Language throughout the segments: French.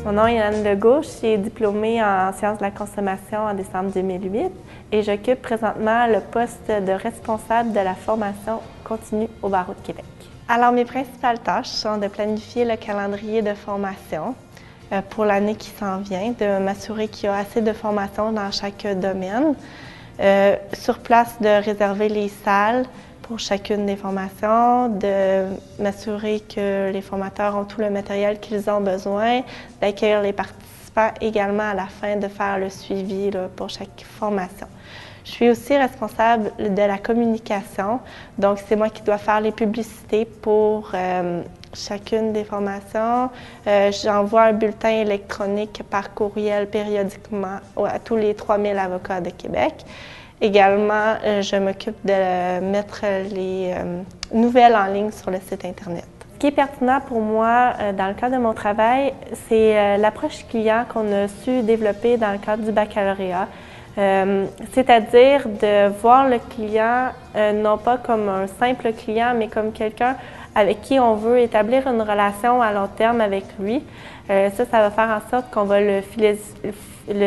Mon nom est Anne Legault, je suis diplômée en sciences de la consommation en décembre 2008 et j'occupe présentement le poste de responsable de la formation continue au barreau de Québec. Alors, mes principales tâches sont de planifier le calendrier de formation pour l'année qui s'en vient, de m'assurer qu'il y a assez de formation dans chaque domaine, sur place de réserver les salles pour chacune des formations, de m'assurer que les formateurs ont tout le matériel qu'ils ont besoin, d'accueillir les participants également à la fin, de faire le suivi pour chaque formation. Je suis aussi responsable de la communication, donc c'est moi qui dois faire les publicités pour chacune des formations. J'envoie un bulletin électronique par courriel périodiquement à tous les 3000 avocats de Québec. Également, je m'occupe de mettre les nouvelles en ligne sur le site Internet. Ce qui est pertinent pour moi dans le cadre de mon travail, c'est l'approche client qu'on a su développer dans le cadre du baccalauréat. C'est-à-dire de voir le client non pas comme un simple client, mais comme quelqu'un avec qui on veut établir une relation à long terme avec lui. Ça va faire en sorte qu'on va le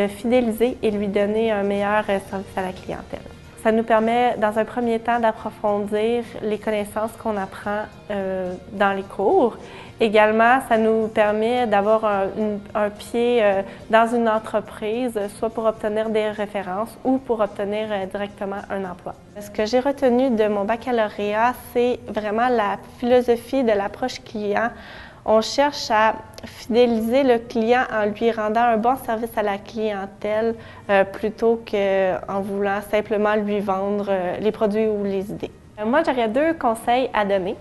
fidéliser et lui donner un meilleur service à la clientèle. Ça nous permet, dans un premier temps, d'approfondir les connaissances qu'on apprend dans les cours. Également, ça nous permet d'avoir un pied dans une entreprise, soit pour obtenir des références ou pour obtenir directement un emploi. Ce que j'ai retenu de mon baccalauréat, c'est vraiment la philosophie de l'approche client. On cherche à fidéliser le client en lui rendant un bon service à la clientèle plutôt qu'en voulant simplement lui vendre les produits ou les idées. Moi, j'aurais 2 conseils à donner.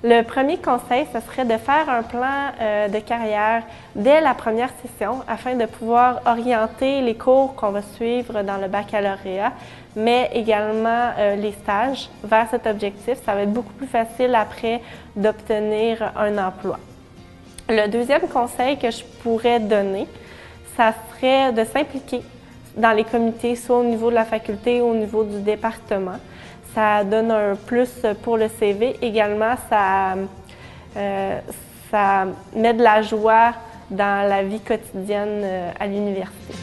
Le premier conseil, ce serait de faire un plan de carrière dès la première session afin de pouvoir orienter les cours qu'on va suivre dans le baccalauréat, mais également les stages vers cet objectif. Ça va être beaucoup plus facile après d'obtenir un emploi. Le deuxième conseil que je pourrais donner, ça serait de s'impliquer dans les comités, soit au niveau de la faculté ou au niveau du département. Ça donne un plus pour le CV. Également, ça met de la joie dans la vie quotidienne à l'université.